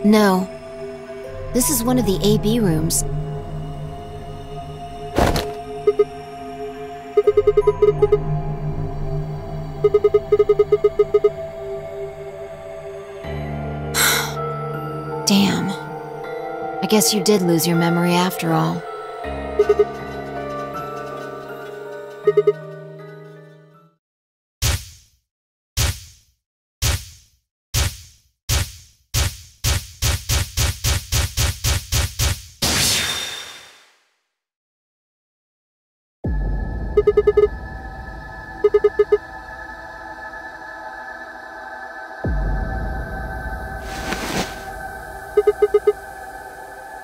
No. This is one of the AB rooms. Damn. I guess you did lose your memory after all.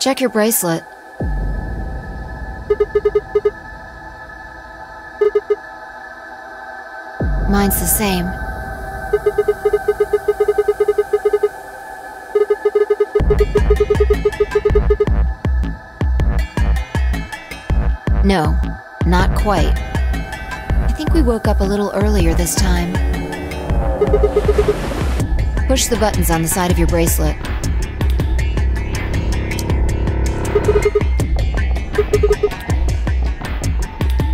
Check your bracelet. Mine's the same. No, not quite. I think we woke up a little earlier this time. Push the buttons on the side of your bracelet.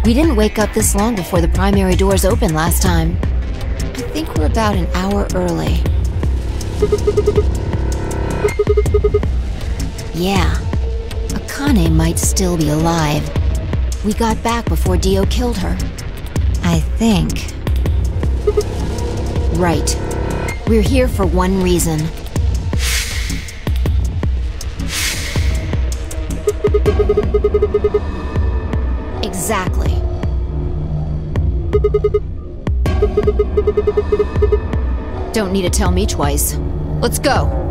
We didn't wake up this long before the primary doors opened last time. I think we're about an hour early. Yeah, Akane might still be alive. We got back before Dio killed her. I think. Right. We're here for one reason. Exactly. Don't need to tell me twice. Let's go.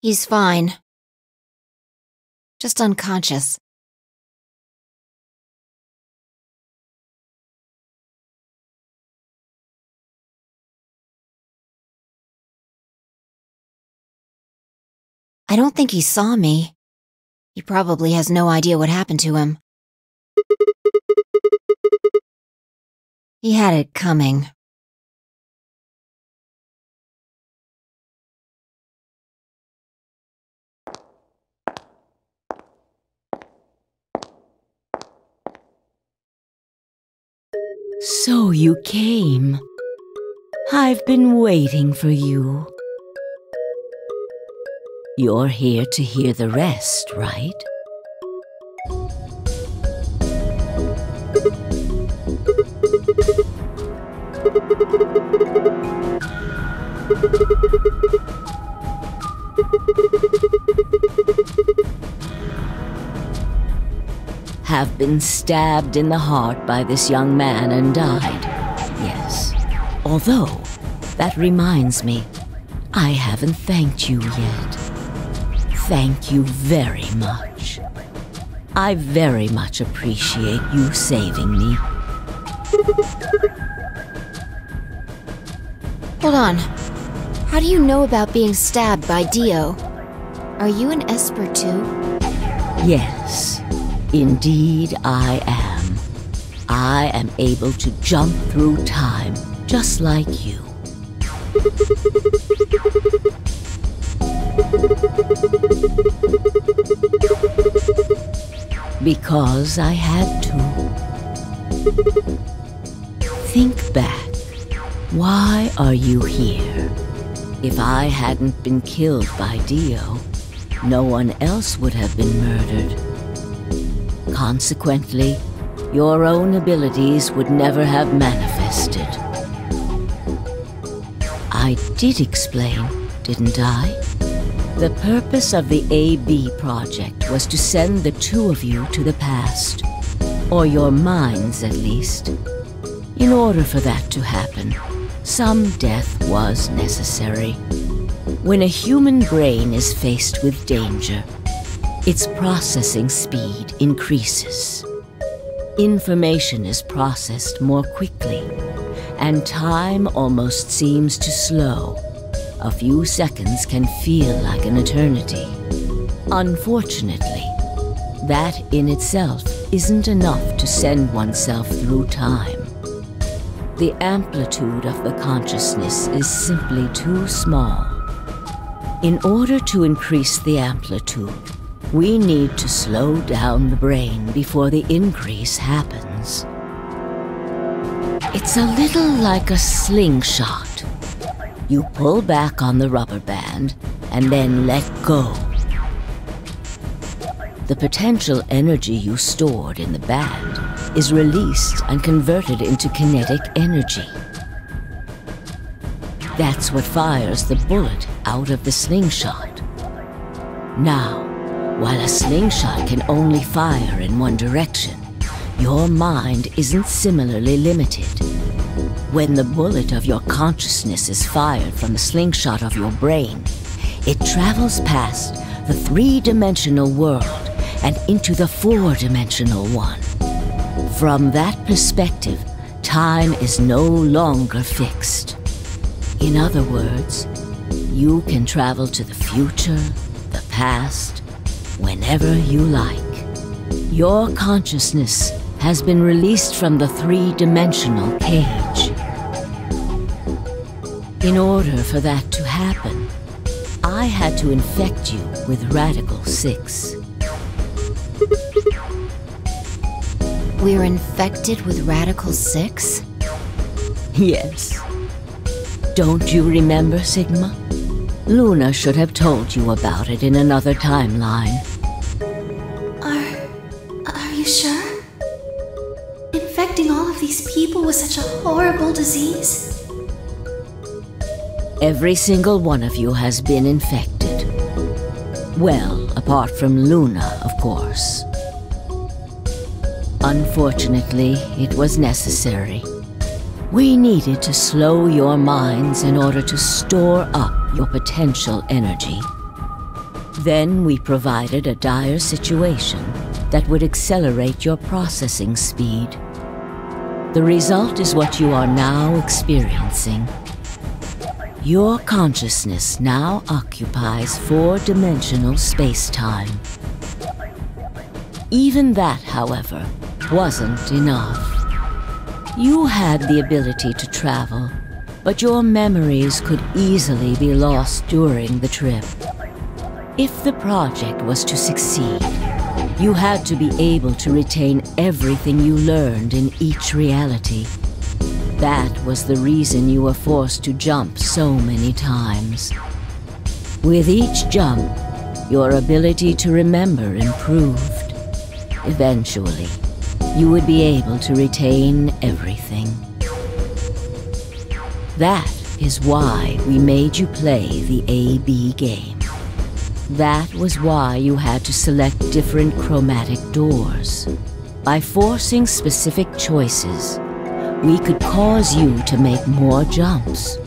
He's fine. Just unconscious. I don't think he saw me. He probably has no idea what happened to him. He had it coming. So you came. I've been waiting for you. You're here to hear the rest, right? Have been stabbed in the heart by this young man and died. Yes. Although, that reminds me, I haven't thanked you yet. Thank you very much. I very much appreciate you saving me. Hold on. How do you know about being stabbed by Dio? Are you an Esper too? Yes, indeed I am. I am able to jump through time, just like you. Because I had to. Think back. Why are you here? If I hadn't been killed by Dio, no one else would have been murdered. Consequently, your own abilities would never have manifested. I did explain, didn't I? The purpose of the AB project was to send the two of you to the past. Or your minds, at least. In order for that to happen, some death was necessary. When a human brain is faced with danger, its processing speed increases. Information is processed more quickly, and time almost seems to slow. A few seconds can feel like an eternity. Unfortunately, that in itself isn't enough to send oneself through time. The amplitude of the consciousness is simply too small. In order to increase the amplitude, we need to slow down the brain before the increase happens. It's a little like a slingshot. You pull back on the rubber band and then let go. The potential energy you stored in the band is released and converted into kinetic energy. That's what fires the bullet out of the slingshot. Now, while a slingshot can only fire in one direction, your mind isn't similarly limited. When the bullet of your consciousness is fired from the slingshot of your brain, it travels past the three-dimensional world and into the four-dimensional one. From that perspective, time is no longer fixed. In other words, you can travel to the future, the past, whenever you like. Your consciousness has been released from the three-dimensional cage. In order for that to happen, I had to infect you with Radical 6. We're infected with Radical 6? Yes. Don't you remember, Sigma? Luna should have told you about it in another timeline. Are you sure? Infecting all of these people with such a horrible disease? Every single one of you has been infected. Well, apart from Luna, of course. Unfortunately, it was necessary. We needed to slow your minds in order to store up your potential energy. Then we provided a dire situation that would accelerate your processing speed. The result is what you are now experiencing. Your consciousness now occupies four-dimensional space-time. Even that, however, wasn't enough. You had the ability to travel, but your memories could easily be lost during the trip. If the project was to succeed, you had to be able to retain everything you learned in each reality. That was the reason you were forced to jump so many times. With each jump, your ability to remember improved. Eventually, you would be able to retain everything. That is why we made you play the AB game. That was why you had to select different chromatic doors. By forcing specific choices, we could cause you to make more jumps.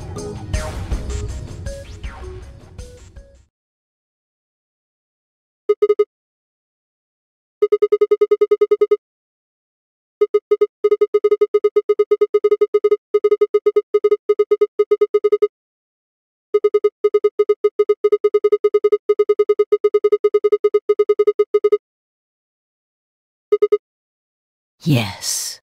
Yes.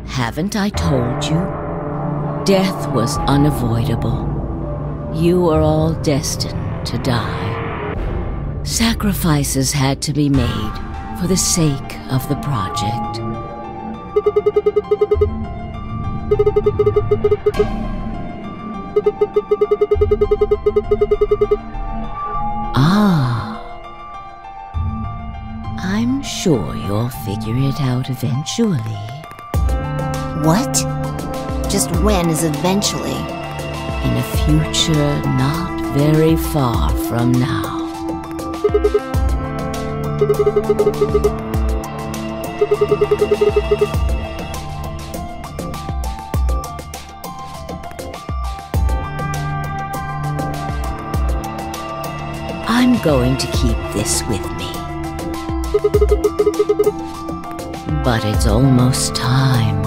Haven't I told you? Death was unavoidable. You are all destined to die. Sacrifices had to be made for the sake of the project. Ah. I'm sure you'll figure it out eventually. What? Just when is eventually? In a future not very far from now. I'm going to keep this with me. But it's almost time.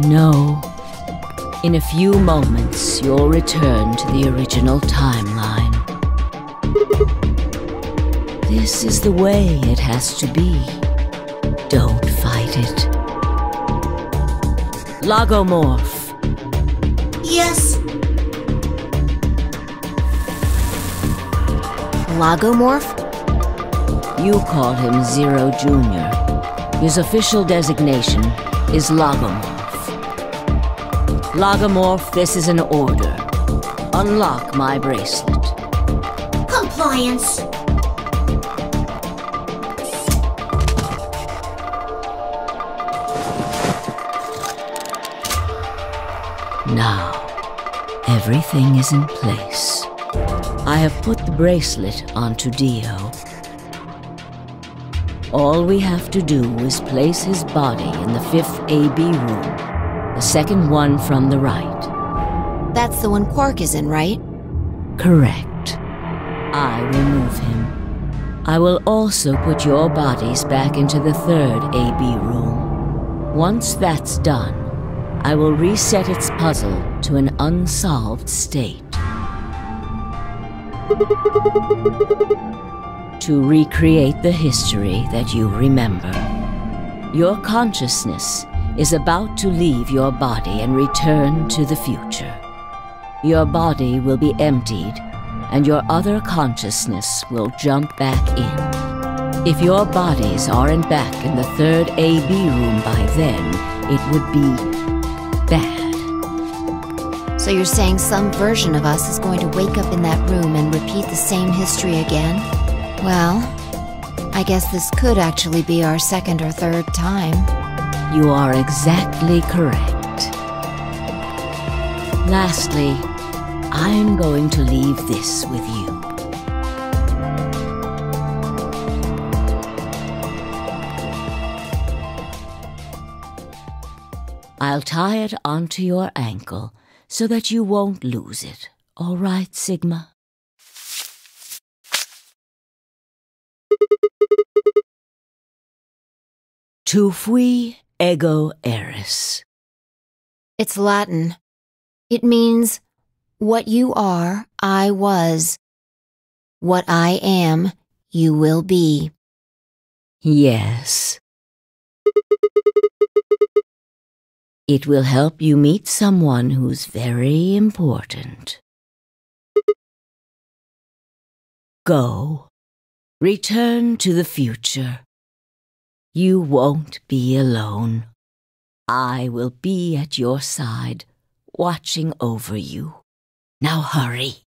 No. In a few moments, you'll return to the original timeline. This is the way it has to be. Don't fight it. Logomorph. Yes. Logomorph? You called him Zero Jr. His official designation is Logomorph. Logomorph, this is an order. Unlock my bracelet. Compliance. Now, everything is in place. I have put the bracelet onto Dio. All we have to do is place his body in the 5th AB room, the second one from the right. That's the one Quark is in, right? Correct. I will move him. I will also put your bodies back into the 3rd AB room. Once that's done, I will reset its puzzle to an unsolved state. To recreate the history that you remember. Your consciousness is about to leave your body and return to the future. Your body will be emptied, and your other consciousness will jump back in. If your bodies aren't back in the 3rd AB room by then, it would be bad. So you're saying some version of us is going to wake up in that room and repeat the same history again? Well, I guess this could actually be our second or third time. You are exactly correct. Lastly, I'm going to leave this with you. I'll tie it onto your ankle so that you won't lose it. All right, Sigma? Tu fui ego eris. It's Latin. It means, what you are, I was. What I am, you will be. Yes. It will help you meet someone who's very important. Go. Return to the future. You won't be alone. I will be at your side, watching over you. Now hurry.